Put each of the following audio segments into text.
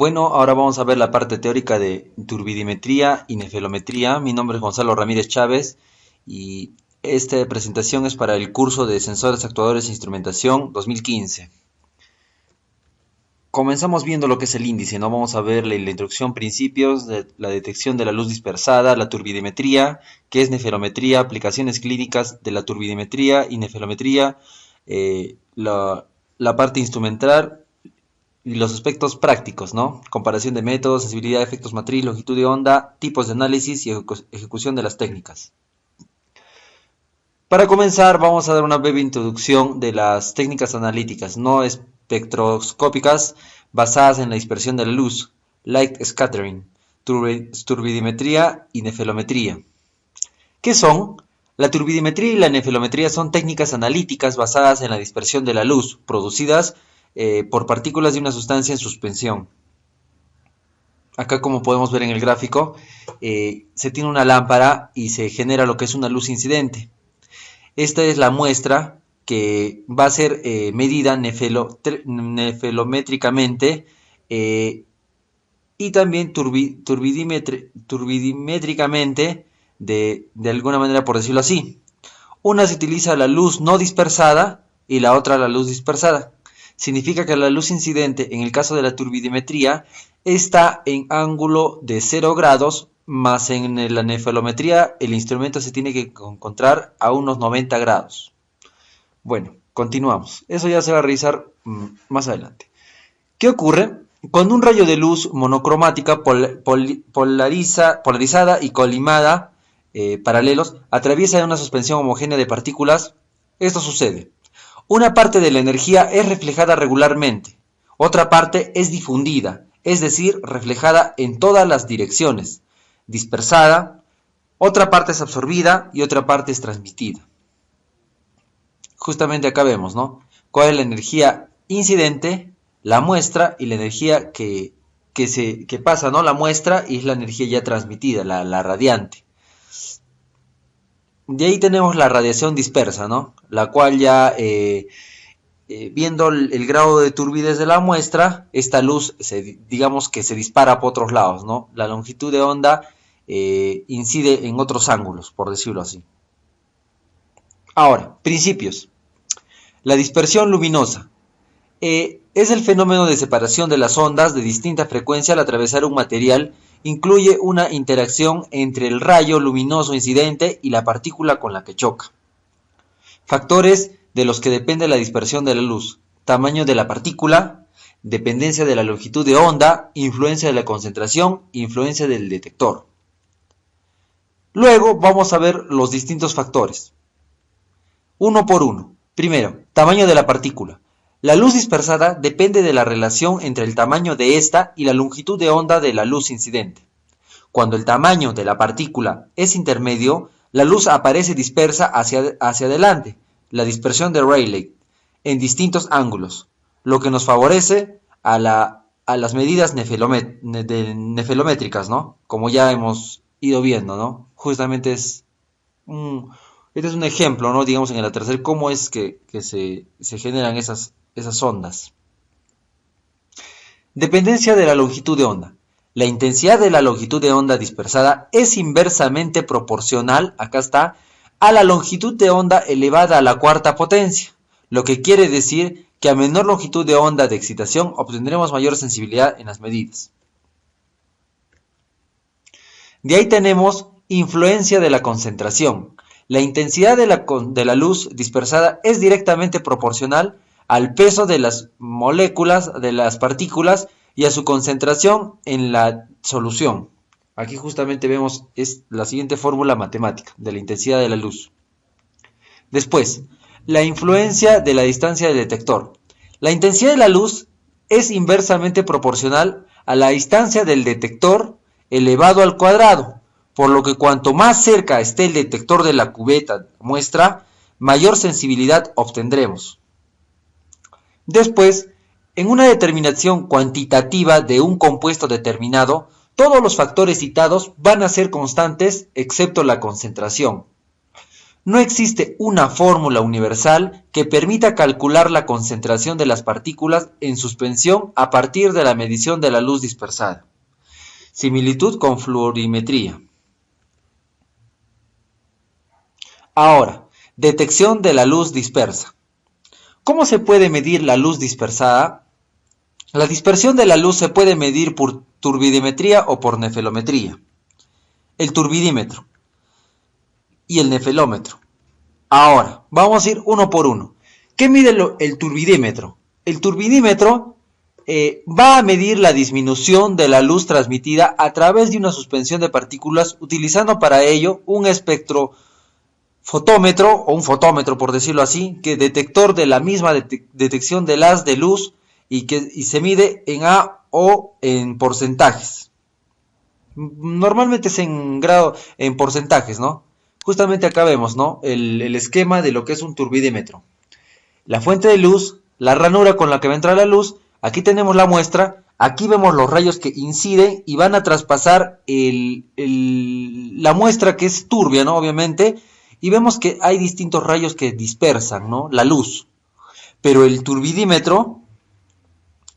Bueno, ahora vamos a ver la parte teórica de turbidimetría y nefelometría. Mi nombre es Gonzalo Ramírez Chávez y esta presentación es para el curso de Sensores, Actuadores e Instrumentación 2015. Comenzamos viendo lo que es el índice, ¿no? Vamos a ver la introducción, principios de la detección de la luz dispersada, la turbidimetría, qué es nefelometría, aplicaciones clínicas de la turbidimetría y nefelometría, la parte instrumental y los aspectos prácticos, ¿no? Comparación de métodos, sensibilidad, efectos matriz, longitud de onda, tipos de análisis y ejecución de las técnicas. Para comenzar, vamos a dar una breve introducción de las técnicas analíticas no espectroscópicas basadas en la dispersión de la luz, light scattering, turbidimetría y nefelometría. ¿Qué son? La turbidimetría y la nefelometría son técnicas analíticas basadas en la dispersión de la luz, producidas por partículas de una sustancia en suspensión. Acá, como podemos ver en el gráfico, se tiene una lámpara y se genera lo que es una luz incidente. Esta es la muestra que va a ser medida nefelométricamente y también turbidimétricamente, de alguna manera, por decirlo así. Una se utiliza la luz no dispersada y la otra la luz dispersada. Significa que la luz incidente, en el caso de la turbidimetría, está en ángulo de 0 grados, más en la nefelometría el instrumento se tiene que encontrar a unos 90 grados. Bueno, continuamos. Eso ya se va a revisar más adelante. ¿Qué ocurre? Cuando un rayo de luz monocromática polarizada y colimada, paralelos, atraviesa una suspensión homogénea de partículas, esto sucede. Una parte de la energía es reflejada regularmente, otra parte es difundida, es decir, reflejada en todas las direcciones, dispersada, otra parte es absorbida y otra parte es transmitida. Justamente acá vemos, ¿no? ¿Cuál es la energía incidente, la muestra y la energía que pasa, ¿no? La muestra y es la energía ya transmitida, la radiante. De ahí tenemos la radiación dispersa, ¿no? La cual ya, viendo el grado de turbidez de la muestra, esta luz, digamos que se dispara por otros lados, ¿no? La longitud de onda incide en otros ángulos, por decirlo así. Ahora, principios. La dispersión luminosa. Es el fenómeno de separación de las ondas de distinta frecuencia al atravesar un material. Incluye una interacción entre el rayo luminoso incidente y la partícula con la que choca. Factores de los que depende la dispersión de la luz: tamaño de la partícula, dependencia de la longitud de onda, influencia de la concentración, influencia del detector. Luego vamos a ver los distintos factores, uno por uno. Primero, tamaño de la partícula. La luz dispersada depende de la relación entre el tamaño de esta y la longitud de onda de la luz incidente. Cuando el tamaño de la partícula es intermedio, la luz aparece dispersa hacia adelante, la dispersión de Rayleigh, en distintos ángulos, lo que nos favorece a las medidas nefelométricas, ¿no? Como ya hemos ido viendo, ¿no? Justamente este es un ejemplo, ¿no? Digamos en el atardecer, cómo es que se generan esas ondas. Dependencia de la longitud de onda. La intensidad de la longitud de onda dispersada es inversamente proporcional, acá está, a la longitud de onda elevada a la cuarta potencia, lo que quiere decir que a menor longitud de onda de excitación obtendremos mayor sensibilidad en las medidas. De ahí tenemos influencia de la concentración. La intensidad de la luz dispersada es directamente proporcional al peso de las moléculas, de las partículas y a su concentración en la solución. Aquí justamente vemos la siguiente fórmula matemática de la intensidad de la luz. Después, la influencia de la distancia del detector. La intensidad de la luz es inversamente proporcional a la distancia del detector elevado al cuadrado, por lo que cuanto más cerca esté el detector de la cubeta muestra, mayor sensibilidad obtendremos. Después, en una determinación cuantitativa de un compuesto determinado, todos los factores citados van a ser constantes excepto la concentración. No existe una fórmula universal que permita calcular la concentración de las partículas en suspensión a partir de la medición de la luz dispersada. Similitud con fluorimetría. Ahora, detección de la luz dispersa. ¿Cómo se puede medir la luz dispersada? La dispersión de la luz se puede medir por turbidimetría o por nefelometría. El turbidímetro y el nefelómetro. Ahora, vamos a ir uno por uno. ¿Qué mide el turbidímetro? El turbidímetro va a medir la disminución de la luz transmitida a través de una suspensión de partículas, utilizando para ello un espectrofotómetro o un fotómetro, por decirlo así, que detector de la misma detección del haz de luz y se mide en A o en porcentajes. Normalmente es en porcentajes, ¿no? Justamente acá vemos, ¿no? El esquema de lo que es un turbidímetro. La fuente de luz, la ranura con la que va a entrar la luz, aquí tenemos la muestra, aquí vemos los rayos que inciden y van a traspasar la muestra que es turbia, ¿no? Obviamente, y vemos que hay distintos rayos que dispersan, ¿no? La luz. Pero el turbidímetro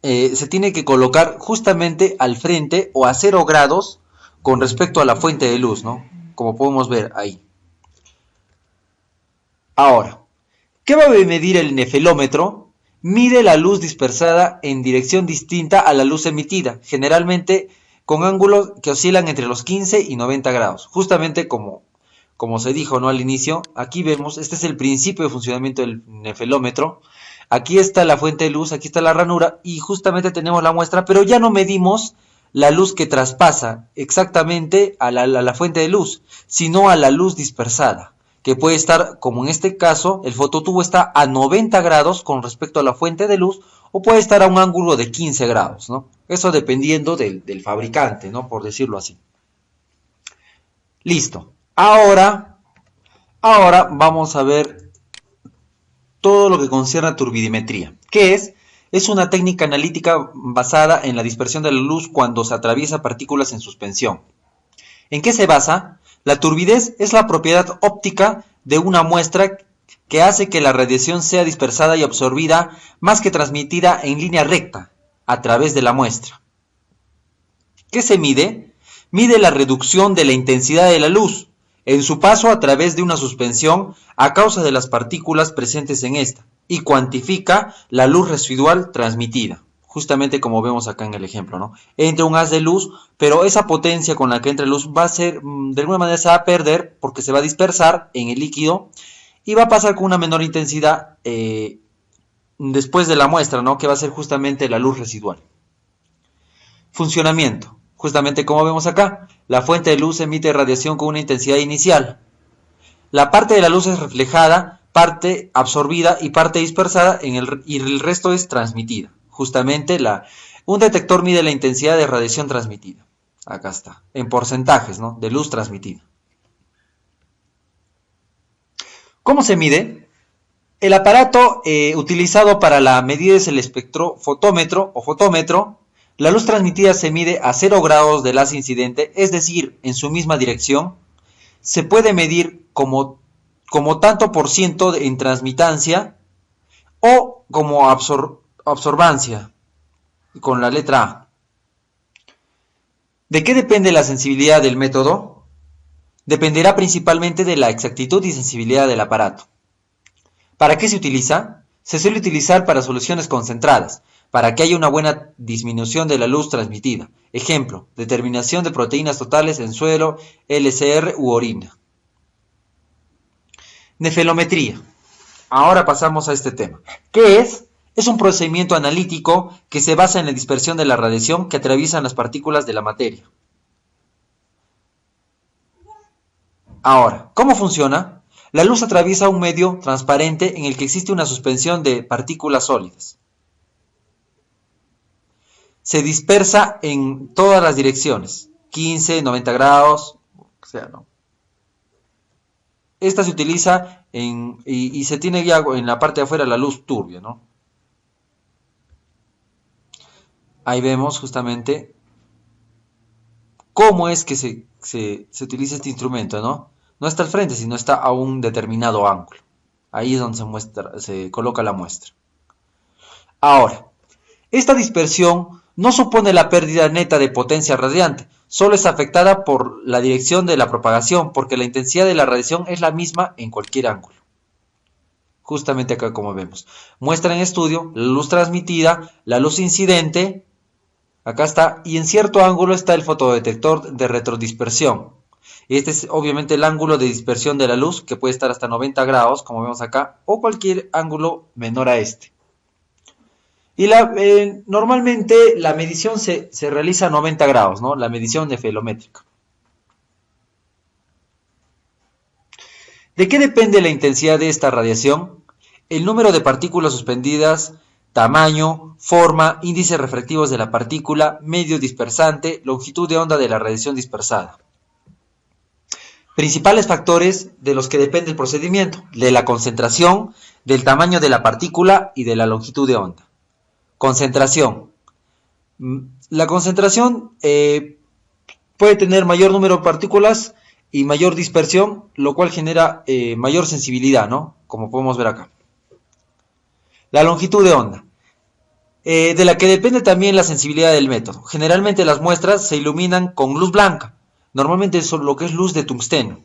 se tiene que colocar justamente al frente o a 0 grados con respecto a la fuente de luz, ¿no? Como podemos ver ahí. Ahora, ¿qué va a medir el nefelómetro? Mide la luz dispersada en dirección distinta a la luz emitida, generalmente con ángulos que oscilan entre los 15 y 90 grados. Justamente como se dijo, ¿no? Al inicio, aquí vemos, este es el principio de funcionamiento del nefelómetro. Aquí está la fuente de luz, aquí está la ranura y justamente tenemos la muestra, pero ya no medimos la luz que traspasa exactamente a la fuente de luz, sino a la luz dispersada, que puede estar, como en este caso, el fototubo está a 90 grados con respecto a la fuente de luz, o puede estar a un ángulo de 15 grados, ¿no? Eso dependiendo del fabricante, ¿no? Por decirlo así. Listo. Ahora vamos a ver todo lo que concierne a turbidimetría. ¿Qué es? Es una técnica analítica basada en la dispersión de la luz cuando se atraviesa partículas en suspensión. ¿En qué se basa? La turbidez es la propiedad óptica de una muestra que hace que la radiación sea dispersada y absorbida más que transmitida en línea recta a través de la muestra. ¿Qué se mide? Mide la reducción de la intensidad de la luz en su paso a través de una suspensión a causa de las partículas presentes en esta y cuantifica la luz residual transmitida. Justamente como vemos acá en el ejemplo, ¿no? Entra un haz de luz, pero esa potencia con la que entra luz va a ser, de alguna manera se va a perder porque se va a dispersar en el líquido y va a pasar con una menor intensidad después de la muestra, ¿no? Que va a ser justamente la luz residual. Funcionamiento. Justamente como vemos acá, la fuente de luz emite radiación con una intensidad inicial. La parte de la luz es reflejada, parte absorbida y parte dispersada y el resto es transmitida. Justamente un detector mide la intensidad de radiación transmitida. Acá está, en porcentajes, ¿no? De luz transmitida. ¿Cómo se mide? El aparato utilizado para la medida es el espectrofotómetro o fotómetro. La luz transmitida se mide a 0 grados del haz incidente, es decir, en su misma dirección. Se puede medir como tanto por ciento en transmitancia o como absorbancia, con la letra A. ¿De qué depende la sensibilidad del método? Dependerá principalmente de la exactitud y sensibilidad del aparato. ¿Para qué se utiliza? Se suele utilizar para soluciones concentradas, para que haya una buena disminución de la luz transmitida. Ejemplo, determinación de proteínas totales en suelo, LCR u orina. Nefelometría. Ahora pasamos a este tema. ¿Qué es? Es un procedimiento analítico que se basa en la dispersión de la radiación que atraviesan las partículas de la materia. Ahora, ¿cómo funciona? La luz atraviesa un medio transparente en el que existe una suspensión de partículas sólidas. Se dispersa en todas las direcciones, 15, 90 grados, o sea, ¿no? Esta se utiliza y se tiene ya en la parte de afuera la luz turbia, ¿no? Ahí vemos justamente cómo es que se utiliza este instrumento, ¿no? No está al frente, sino está a un determinado ángulo. Ahí es donde se coloca la muestra. Ahora, esta dispersión no supone la pérdida neta de potencia radiante, solo es afectada por la dirección de la propagación, porque la intensidad de la radiación es la misma en cualquier ángulo. Justamente acá como vemos. Muestra en estudio la luz transmitida, la luz incidente, acá está, y en cierto ángulo está el fotodetector de retrodispersión. Este es obviamente el ángulo de dispersión de la luz, que puede estar hasta 90 grados, como vemos acá, o cualquier ángulo menor a este. Y normalmente la medición se realiza a 90 grados, ¿no? La medición nefelométrica. ¿De qué depende la intensidad de esta radiación? El número de partículas suspendidas, tamaño, forma, índices refractivos de la partícula, medio dispersante, longitud de onda de la radiación dispersada. Principales factores de los que depende el procedimiento: de la concentración, del tamaño de la partícula y de la longitud de onda. Concentración. La concentración puede tener mayor número de partículas y mayor dispersión, lo cual genera mayor sensibilidad, ¿no? Como podemos ver acá. La longitud de onda, de la que depende también la sensibilidad del método. Generalmente las muestras se iluminan con luz blanca, normalmente es lo que es luz de tungsteno,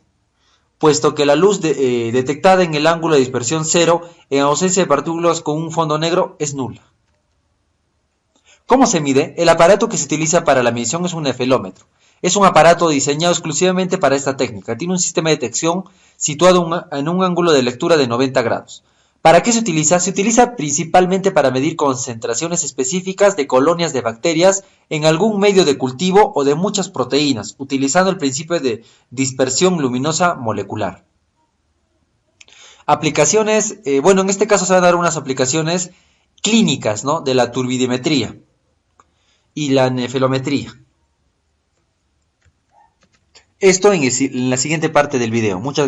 puesto que la luz detectada en el ángulo de dispersión cero, en ausencia de partículas con un fondo negro, es nula. ¿Cómo se mide? El aparato que se utiliza para la medición es un nefelómetro. Es un aparato diseñado exclusivamente para esta técnica. Tiene un sistema de detección situado en un ángulo de lectura de 90 grados. ¿Para qué se utiliza? Se utiliza principalmente para medir concentraciones específicas de colonias de bacterias en algún medio de cultivo o de muchas proteínas, utilizando el principio de dispersión luminosa molecular. Aplicaciones, en este caso se van a dar unas aplicaciones clínicas, ¿no?, de la turbidimetría y la nefelometría. Esto en la siguiente parte del video. Muchas gracias.